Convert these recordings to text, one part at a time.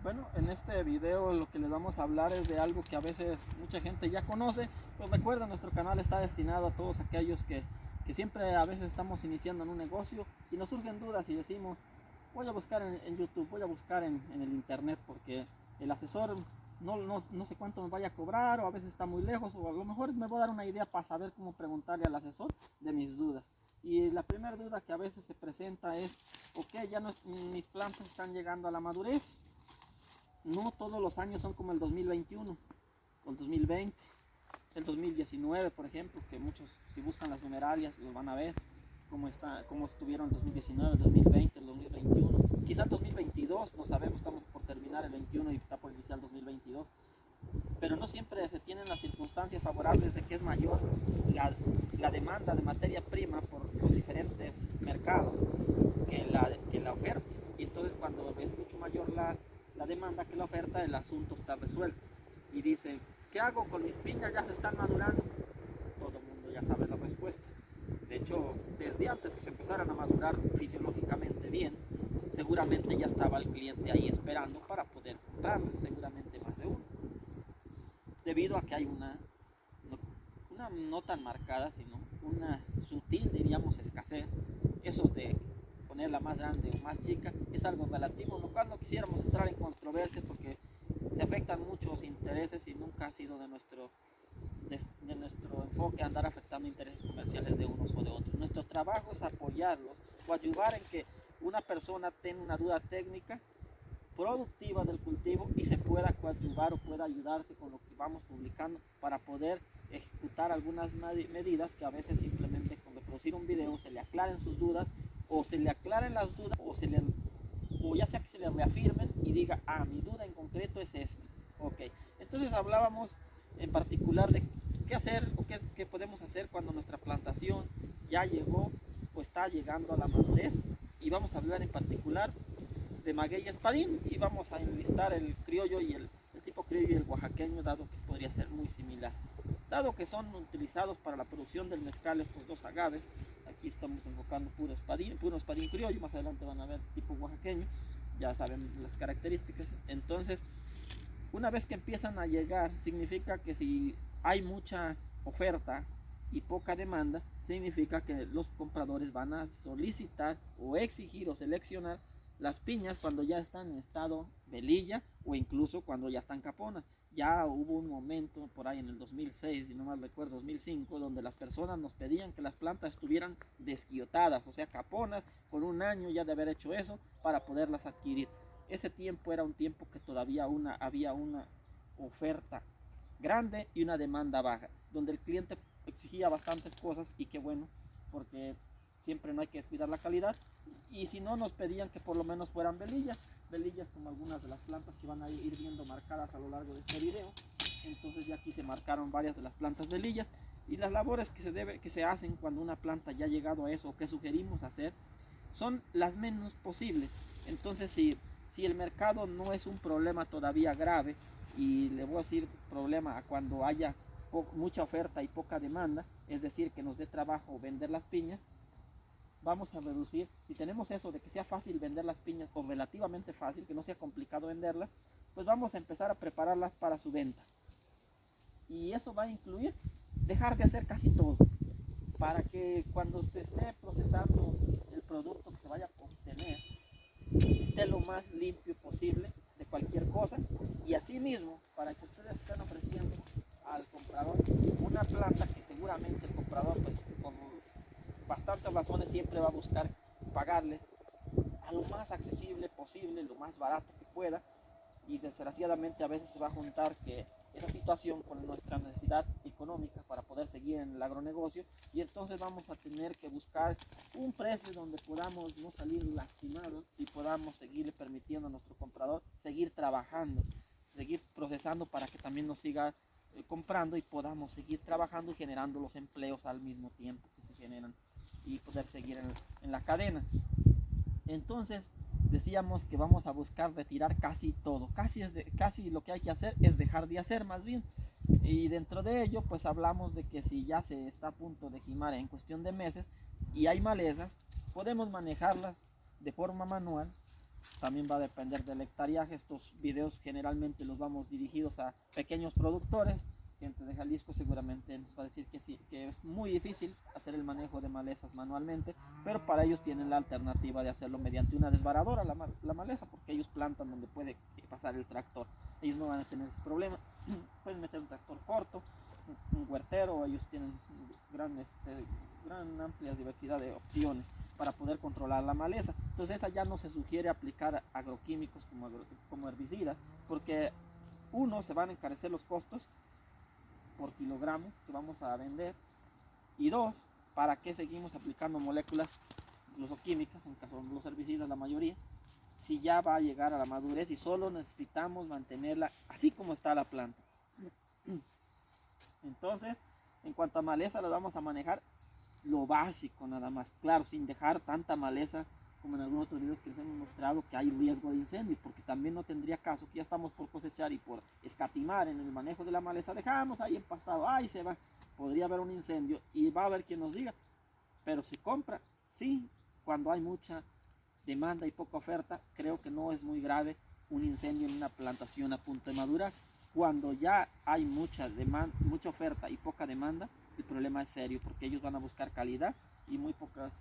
Bueno, en este video lo que les vamos a hablar es de algo que a veces mucha gente ya conoce. Pues recuerda, nuestro canal está destinado a todos aquellos que siempre a veces estamos iniciando en un negocio y nos surgen dudas y decimos, voy a buscar en YouTube, voy a buscar en el internet porque el asesor no sé cuánto me vaya a cobrar, o a veces está muy lejos, o a lo mejor me voy a dar una idea para saber cómo preguntarle al asesor de mis dudas. Y la primera duda que a veces se presenta es, ok, ya no, mis plantas están llegando a la madurez. No todos los años son como el 2021 o el 2020, el 2019, por ejemplo, que muchos, si buscan las numeralias, lo van a ver cómo estuvieron el 2019, el 2020, el 2021. Quizá el 2022, no sabemos, estamos por terminar el 21 y está por iniciar el 2022. Pero no siempre se tienen las circunstancias favorables de que es mayor la demanda de materia prima por los diferentes mercados que la oferta. Y entonces cuando es mucho mayor la demanda que la oferta, el asunto está resuelto. Y dicen, ¿qué hago con mis piñas? Ya se están madurando. Todo el mundo ya sabe la respuesta. De hecho, desde antes que se empezaran a madurar fisiológicamente bien, seguramente ya estaba el cliente ahí esperando para poder comprarles, seguramente más de uno. Debido a que hay una no tan marcada, sino una sutil, diríamos, escasez. Eso de ponerla más grande o más chica es algo relativo, lo cual no quisiéramos entrar en controversia porque se afectan muchos intereses y nunca ha sido de nuestro enfoque andar afectando intereses comerciales de unos o de otros. Nuestro trabajo es apoyarlos o ayudar en que una persona tenga una duda técnica productiva del cultivo y se pueda coadyuvar o pueda ayudarse con lo que vamos publicando para poder ejecutar algunas medidas que a veces simplemente con reproducir un video se le aclaren sus dudas, o se le aclaren las dudas, o ya sea que se le reafirmen y diga, mi duda en concreto es esta. Ok, entonces hablábamos en particular de qué hacer o qué podemos hacer cuando nuestra plantación ya llegó o está llegando a la madurez, y vamos a hablar en particular de maguey y espadín, y vamos a enlistar el criollo y el tipo criollo y el oaxaqueño, dado que podría ser muy similar. Dado que son utilizados para la producción del mezcal estos dos agaves, aquí estamos enfocando puro espadín criollo, más adelante van a ver tipo oaxaqueño, ya saben las características. Entonces, una vez que empiezan a llegar, significa que si hay mucha oferta y poca demanda, significa que los compradores van a solicitar o exigir o seleccionar las piñas cuando ya están en estado velilla o incluso cuando ya están caponas. Ya hubo un momento por ahí en el 2006, si no mal recuerdo, 2005, donde las personas nos pedían que las plantas estuvieran desquiotadas, o sea, caponas, con un año ya de haber hecho eso para poderlas adquirir. Ese tiempo era un tiempo que todavía había una oferta grande y una demanda baja, donde el cliente exigía bastantes cosas, y qué bueno, porque siempre no hay que descuidar la calidad. Y si no, nos pedían que por lo menos fueran velillas como algunas de las plantas que van a ir viendo marcadas a lo largo de este video. Entonces ya aquí se marcaron varias de las plantas velillas, y las labores que se hacen cuando una planta ya ha llegado a eso, o que sugerimos hacer, son las menos posibles. Entonces, si el mercado no es un problema todavía grave, y le voy a decir problema a cuando haya mucha oferta y poca demanda, es decir, que nos dé trabajo vender las piñas, vamos a reducir, si tenemos eso de que sea fácil vender las piñas, o relativamente fácil, que no sea complicado venderlas, pues vamos a empezar a prepararlas para su venta. Y eso va a incluir dejar de hacer casi todo, para que cuando se esté procesando el producto que se vaya a obtener, esté lo más limpio posible de cualquier cosa, y asimismo para que ustedes estén ofreciendo al comprador una planta que seguramente el comprador, pues por bastantes razones, siempre va a buscar pagarle a lo más accesible posible, lo más barato que pueda, y desgraciadamente a veces se va a juntar que esa situación con nuestra necesidad económica para poder seguir en el agronegocio, y entonces vamos a tener que buscar un precio donde podamos no salir lastimados y podamos seguir permitiendo a nuestro comprador seguir trabajando, seguir procesando para que también nos siga comprando, y podamos seguir trabajando y generando los empleos al mismo tiempo que se generan, y poder seguir en la cadena. Entonces decíamos que vamos a buscar retirar casi todo, casi lo que hay que hacer es dejar de hacer más bien. Y dentro de ello pues hablamos de que si ya se está a punto de jimar en cuestión de meses y hay malezas, podemos manejarlas de forma manual, también va a depender del hectareaje. Estos videos generalmente los vamos dirigidos a pequeños productores. Gente de Jalisco seguramente nos va a decir que sí, que es muy difícil hacer el manejo de malezas manualmente, pero para ellos tienen la alternativa de hacerlo mediante una desbaradora, la maleza, porque ellos plantan donde puede pasar el tractor. Ellos no van a tener ese problema. Pueden meter un tractor corto, un huertero, ellos tienen gran amplia diversidad de opciones para poder controlar la maleza. Entonces esa ya no se sugiere aplicar agroquímicos como herbicidas, porque uno, se van a encarecer los costos por kilogramo que vamos a vender, y dos, ¿para qué seguimos aplicando moléculas incluso químicas, en caso de los herbicidas la mayoría, si ya va a llegar a la madurez y solo necesitamos mantenerla así como está la planta? Entonces, en cuanto a maleza, la vamos a manejar lo básico nada más, claro, sin dejar tanta maleza como en algunos otros videos que les hemos mostrado que hay riesgo de incendio, porque también no tendría caso que ya estamos por cosechar y por escatimar en el manejo de la maleza, dejamos ahí empastado, ahí se va, podría haber un incendio y va a haber quien nos diga, pero se compra, sí, cuando hay mucha demanda y poca oferta. Creo que no es muy grave un incendio en una plantación a punto de madurar. Cuando ya hay mucha oferta y poca demanda, el problema es serio, porque ellos van a buscar calidad y muy pocos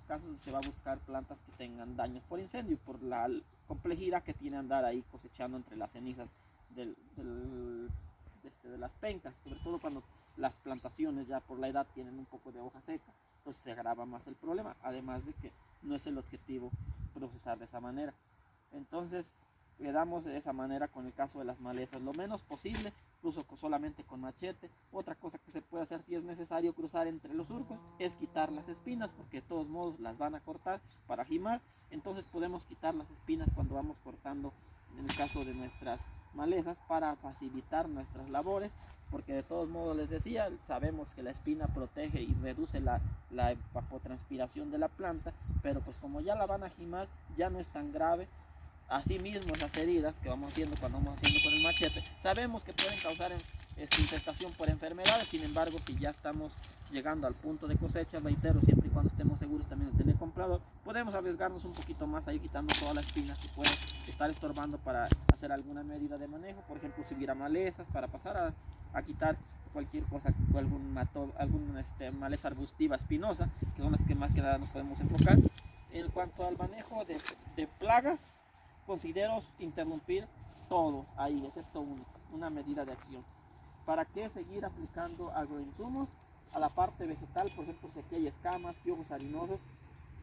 casos se va a buscar plantas que tengan daños por incendio, por la complejidad que tiene andar ahí cosechando entre las cenizas de las pencas, sobre todo cuando las plantaciones ya por la edad tienen un poco de hoja seca. Entonces se agrava más el problema, además de que no es el objetivo procesar de esa manera. Entonces quedamos de esa manera con el caso de las malezas, lo menos posible, incluso solamente con machete. Otra cosa que se puede hacer si es necesario cruzar entre los surcos es quitar las espinas, porque de todos modos las van a cortar para jimar. Entonces podemos quitar las espinas cuando vamos cortando, en el caso de nuestras malezas, para facilitar nuestras labores, porque de todos modos les decía, sabemos que la espina protege y reduce la evapotranspiración de la planta, pero pues como ya la van a jimar, ya no es tan grave. Asimismo, esas heridas que vamos haciendo cuando vamos haciendo con el machete, sabemos que pueden causar infestación por enfermedades. Sin embargo, si ya estamos llegando al punto de cosecha, reitero, siempre y cuando estemos seguros también de tener comprador, podemos arriesgarnos un poquito más ahí quitando todas las espinas que pueden estar estorbando para hacer alguna medida de manejo. Por ejemplo, subir a malezas para pasar a quitar cualquier cosa, alguna maleza arbustiva espinosa, que son las que más que nada nos podemos enfocar. En cuanto al manejo de plagas, considero interrumpir todo ahí, excepto una medida de acción. ¿Para qué seguir aplicando agroinsumos a la parte vegetal? Por ejemplo, si aquí hay escamas, piojos harinosos,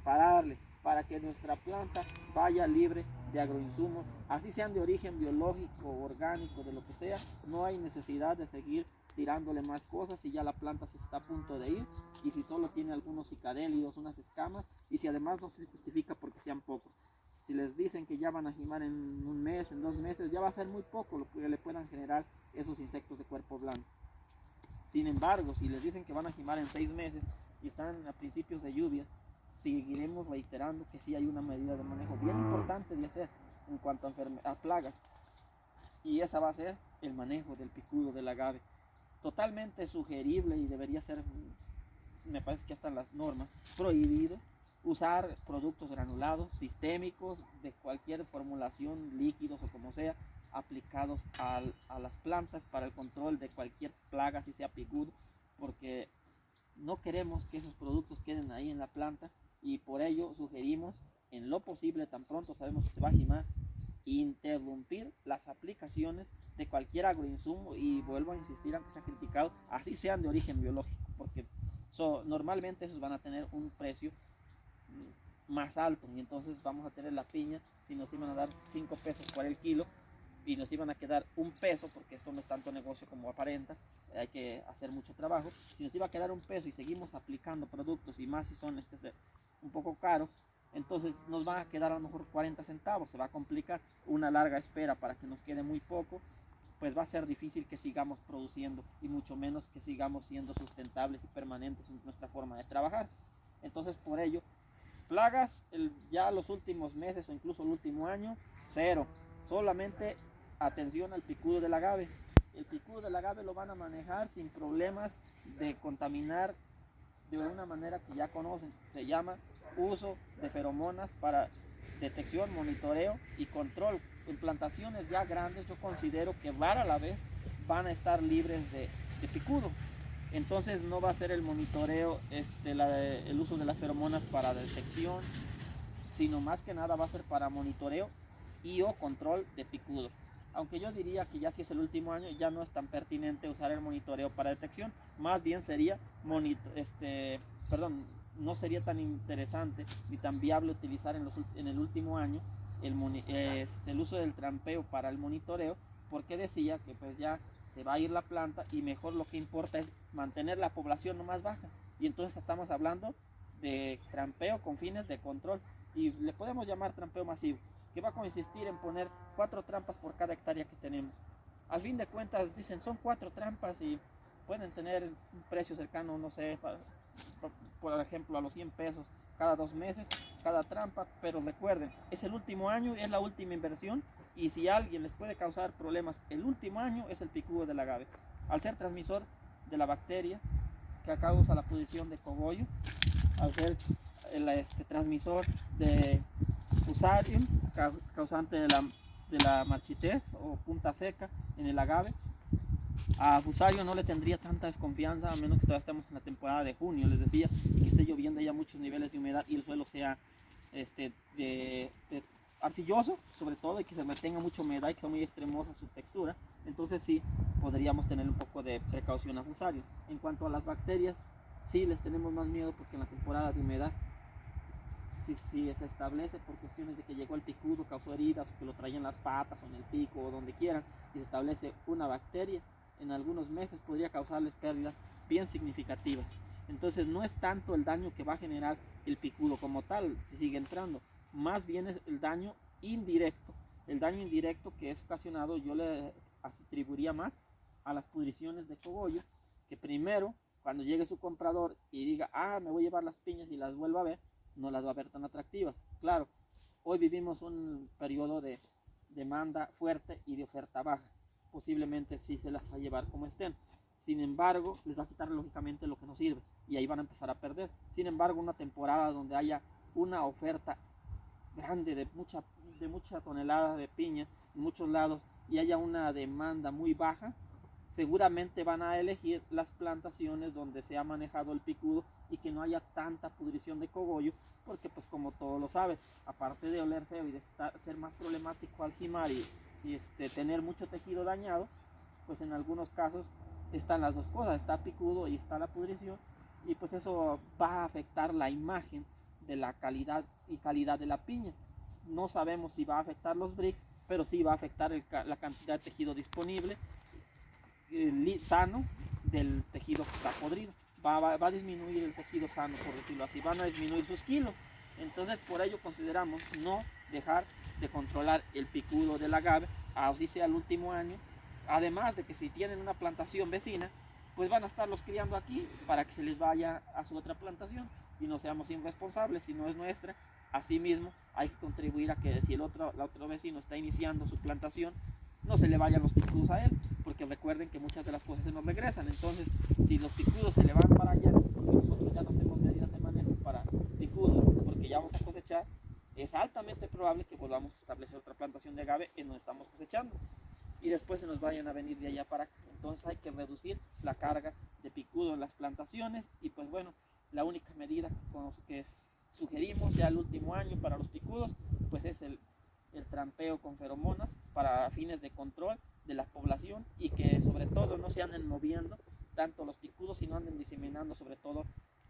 para que nuestra planta vaya libre de agroinsumos, así sean de origen biológico, orgánico, de lo que sea. No hay necesidad de seguir tirándole más cosas si ya la planta se está a punto de ir, y si solo tiene algunos cicadélidos, unas escamas, y si además no se justifica porque sean pocos. Si les dicen que ya van a jimar en un mes, en 2 meses, ya va a ser muy poco lo que le puedan generar esos insectos de cuerpo blanco. Sin embargo, si les dicen que van a jimar en 6 meses y están a principios de lluvia, seguiremos reiterando que sí hay una medida de manejo bien importante de hacer en cuanto a plagas, y esa va a ser el manejo del picudo del agave. Totalmente sugerible, y debería ser, me parece que hasta las normas, prohibido usar productos granulados, sistémicos, de cualquier formulación, líquidos o como sea, aplicados a las plantas para el control de cualquier plaga, si sea picudo, porque no queremos que esos productos queden ahí en la planta, y por ello sugerimos, en lo posible, tan pronto sabemos que se va a jimar, interrumpir las aplicaciones de cualquier agroinsumo, y vuelvo a insistir, aunque sea criticado, así sean de origen biológico, porque normalmente esos van a tener un precio más alto, y entonces vamos a tener la piña, si nos iban a dar 5 pesos por el kilo y nos iban a quedar 1 peso, porque esto no es tanto negocio como aparenta, hay que hacer mucho trabajo. Si nos iba a quedar 1 peso y seguimos aplicando productos, y más si son un poco caros, entonces nos van a quedar a lo mejor 40 centavos, se va a complicar. Una larga espera para que nos quede muy poco, pues va a ser difícil que sigamos produciendo, y mucho menos que sigamos siendo sustentables y permanentes en nuestra forma de trabajar. Entonces, por ello, plagas ya los últimos meses o incluso el último año, cero. Solamente atención al picudo del agave. El picudo del agave lo van a manejar sin problemas de contaminar de una manera que ya conocen. Se llama uso de feromonas para detección, monitoreo y control. En plantaciones ya grandes yo considero que rara la vez van a estar libres de picudo. Entonces no va a ser el monitoreo, el uso de las feromonas para detección, sino más que nada va a ser para monitoreo y o control de picudo. Aunque yo diría que ya si es el último año ya no es tan pertinente usar el monitoreo para detección, más bien sería no sería tan interesante ni tan viable utilizar en el último año el uso del trampeo para el monitoreo, porque decía que pues ya se va a ir la planta y mejor lo que importa es mantener la población no más baja, y entonces estamos hablando de trampeo con fines de control, y le podemos llamar trampeo masivo, que va a consistir en poner 4 trampas por cada hectárea que tenemos. Al fin de cuentas dicen son 4 trampas y pueden tener un precio cercano, no sé, por ejemplo a los 100 pesos cada 2 meses, cada trampa, pero recuerden, es el último año y es la última inversión, y si a alguien les puede causar problemas el último año es el picudo del agave, al ser transmisor de la bacteria que causa la pudrición de cogollo, al ser transmisor de Fusarium, causante de la marchitez o punta seca en el agave. A Fusarium no le tendría tanta desconfianza a menos que todavía estemos en la temporada de junio, les decía, y que esté lloviendo ya muchos niveles de humedad y el suelo sea arcilloso, sobre todo, y que se mantenga mucha humedad y que sea muy extremosa su textura. Entonces sí podríamos tener un poco de precaución a Fusarium. En cuanto a las bacterias, sí les tenemos más miedo porque en la temporada de humedad, si se establece por cuestiones de que llegó el picudo, causó heridas, o que lo traían en las patas o en el pico o donde quieran, y se establece una bacteria, en algunos meses podría causarles pérdidas bien significativas. Entonces no es tanto el daño que va a generar el picudo como tal, si sigue entrando, más bien es el daño indirecto. El daño indirecto que es ocasionado yo le atribuiría más a las pudriciones de cogollo, que primero, cuando llegue su comprador y diga, me voy a llevar las piñas y las vuelva a ver, no las va a ver tan atractivas. Claro, hoy vivimos un periodo de demanda fuerte y de oferta baja. Posiblemente sí se las va a llevar como estén. Sin embargo, les va a quitar lógicamente lo que no sirve y ahí van a empezar a perder. Sin embargo, una temporada donde haya una oferta grande de mucha tonelada de piña en muchos lados y haya una demanda muy baja, seguramente van a elegir las plantaciones donde se ha manejado el picudo y que no haya tanta pudrición de cogollo, porque pues como todos lo saben, aparte de oler feo y de ser más problemático al jimar y tener mucho tejido dañado, pues en algunos casos están las dos cosas, está picudo y está la pudrición, y pues eso va a afectar la imagen de la calidad de la piña. No sabemos si va a afectar los bricks, pero sí va a afectar la cantidad de tejido disponible sano del tejido que está podrido. Va a disminuir el tejido sano, por decirlo así, van a disminuir sus kilos. Entonces por ello consideramos no dejar de controlar el picudo del agave, así sea el último año. Además de que si tienen una plantación vecina, pues van a estarlos criando aquí para que se les vaya a su otra plantación y no seamos irresponsables, si no es nuestra. Asimismo hay que contribuir a que si el otro vecino está iniciando su plantación, no se le vayan los picudos a él, porque recuerden que muchas de las cosas se nos regresan. Entonces si los picudos se le van para allá, porque nosotros ya no hacemos medidas de manejo para picudos, porque ya vamos a cosechar, es altamente probable que volvamos a establecer otra plantación de agave en donde estamos cosechando y después se nos vayan a venir de allá para acá. Entonces hay que reducir la carga de picudo en las plantaciones, y pues bueno, la única medida que sugerimos ya el último año para los picudos pues es el trampeo con feromonas para fines de control de la población, y que sobre todo no se anden moviendo tanto los picudos, sino anden diseminando sobre todo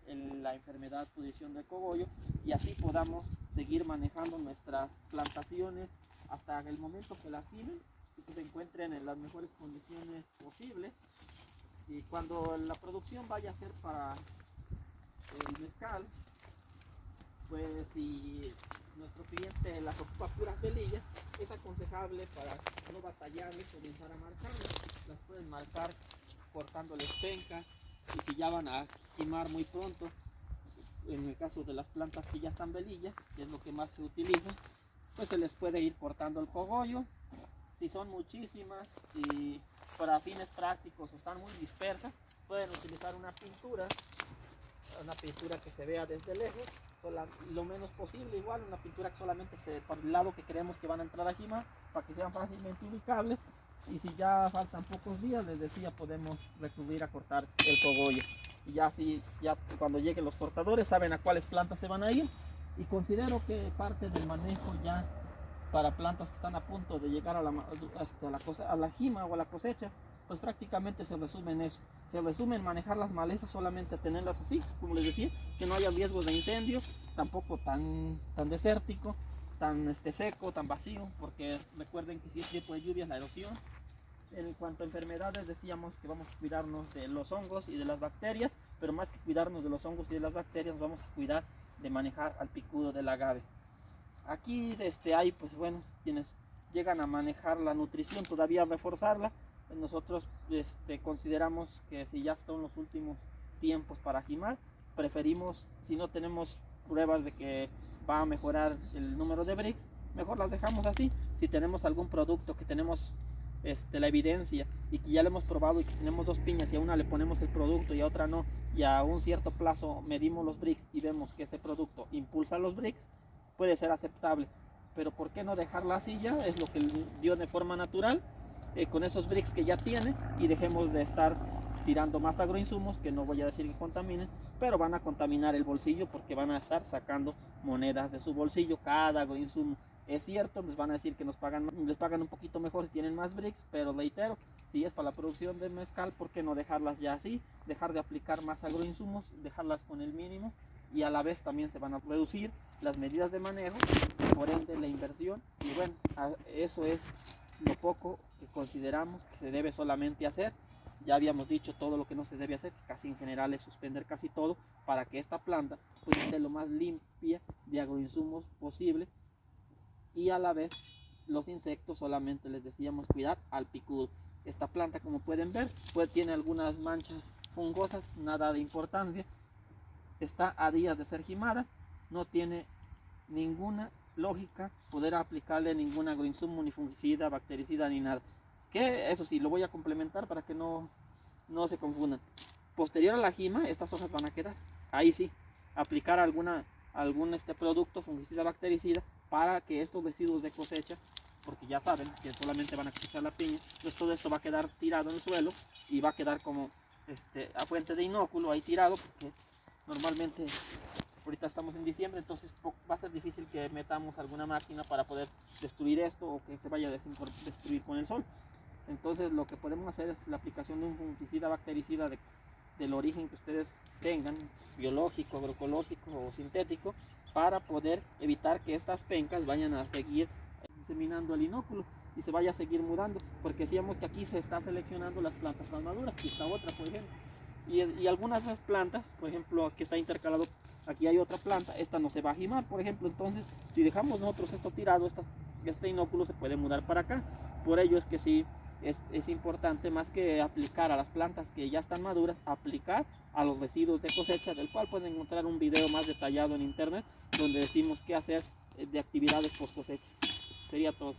la enfermedad pudrición del cogollo, y así podamos seguir manejando nuestras plantaciones hasta el momento que las tienen y que se encuentren en las mejores condiciones posibles. Y cuando la producción vaya a ser para el mezcal, pues si nuestro cliente las ocupa puras velillas, es aconsejable para no batallarles, comenzar a marcarlas. Las pueden marcar cortándoles pencas, y si ya van a quimar muy pronto, en el caso de las plantas que ya están velillas, que es lo que más se utiliza, pues se les puede ir cortando el cogollo. Si son muchísimas y para fines prácticos o están muy dispersas, pueden utilizar una pintura que se vea desde lejos, lo menos posible, igual una pintura que solamente se por el lado que creemos que van a entrar a jimar, para que sean fácilmente ubicables. Y si ya faltan pocos días, les decía, podemos recurrir a cortar el cogollo. Y ya así, ya cuando lleguen los cortadores, saben a cuáles plantas se van a ir. Y considero que parte del manejo ya para plantas que están a punto de llegar a la jima o a la cosecha, pues prácticamente se resume en eso. Se resume en manejar las malezas, solamente tenerlas así, como les decía, que no haya riesgos de incendio, tampoco tan desértico, tan seco, tan vacío, porque recuerden que si es tiempo de lluvias, la erosión. En cuanto a enfermedades, decíamos que vamos a cuidarnos de los hongos y de las bacterias, pero más que cuidarnos de los hongos y de las bacterias, nos vamos a cuidar de manejar al picudo del agave. Aquí hay, pues bueno, quienes llegan a manejar la nutrición, todavía reforzarla. Nosotros consideramos que si ya están los últimos tiempos para jimar, preferimos, si no tenemos pruebas de que va a mejorar el número de brix, mejor las dejamos así. Si tenemos algún producto que tenemos la evidencia y que ya lo hemos probado y que tenemos 2 piñas y a una le ponemos el producto y a otra no, y a un cierto plazo medimos los brix y vemos que ese producto impulsa los brix, puede ser aceptable. Pero ¿por qué no dejarla así ya? Es lo que dio de forma natural, con esos brix que ya tiene, y dejemos de estar tirando más agroinsumos, que no voy a decir que contaminen, pero van a contaminar el bolsillo, porque van a estar sacando monedas de su bolsillo cada agroinsumo. Es cierto, les van a decir que les pagan un poquito mejor si tienen más brix, pero reitero, si es para la producción de mezcal, ¿por qué no dejarlas ya así? Dejar de aplicar más agroinsumos, dejarlas con el mínimo, y a la vez también se van a reducir las medidas de manejo, por ende la inversión. Y bueno, eso es lo poco que consideramos que se debe solamente hacer. Ya habíamos dicho todo lo que no se debe hacer, que casi en general es suspender casi todo, para que esta planta pues esté lo más limpia de agroinsumos posible. Y a la vez los insectos solamente les decíamos cuidar al picudo. Esta planta, como pueden ver, pues tiene algunas manchas fungosas, nada de importancia, está a días de ser jimada, no tiene ninguna lógica poder aplicarle ningún agroinsumo, ni fungicida, bactericida, ni nada. Que eso sí, lo voy a complementar para que no se confundan. Posterior a la jima, estas hojas van a quedar. Ahí sí, aplicar algún producto fungicida, bactericida, para que estos residuos de cosecha, porque ya saben que solamente van a cosechar la piña, pues todo esto va a quedar tirado en el suelo y va a quedar como a fuente de inóculo ahí tirado, porque normalmente ahorita estamos en diciembre, entonces va a ser difícil que metamos alguna máquina para poder destruir esto, o que se vaya a destruir con el sol. Entonces lo que podemos hacer es la aplicación de un fungicida, bactericida del origen que ustedes tengan, biológico, agroecológico o sintético, para poder evitar que estas pencas vayan a seguir diseminando el inóculo y se vaya a seguir mudando, porque decíamos que aquí se está seleccionando las plantas más maduras. Y esta otra, por ejemplo, y algunas de esas plantas, por ejemplo, aquí está intercalado, aquí hay otra planta, esta no se va a jimar, por ejemplo. Entonces, si dejamos nosotros esto tirado, este inóculo se puede mudar para acá. Por ello es que sí, es importante, más que aplicar a las plantas que ya están maduras, aplicar a los residuos de cosecha, del cual pueden encontrar un video más detallado en internet, donde decimos qué hacer de actividades post cosecha. Sería todo.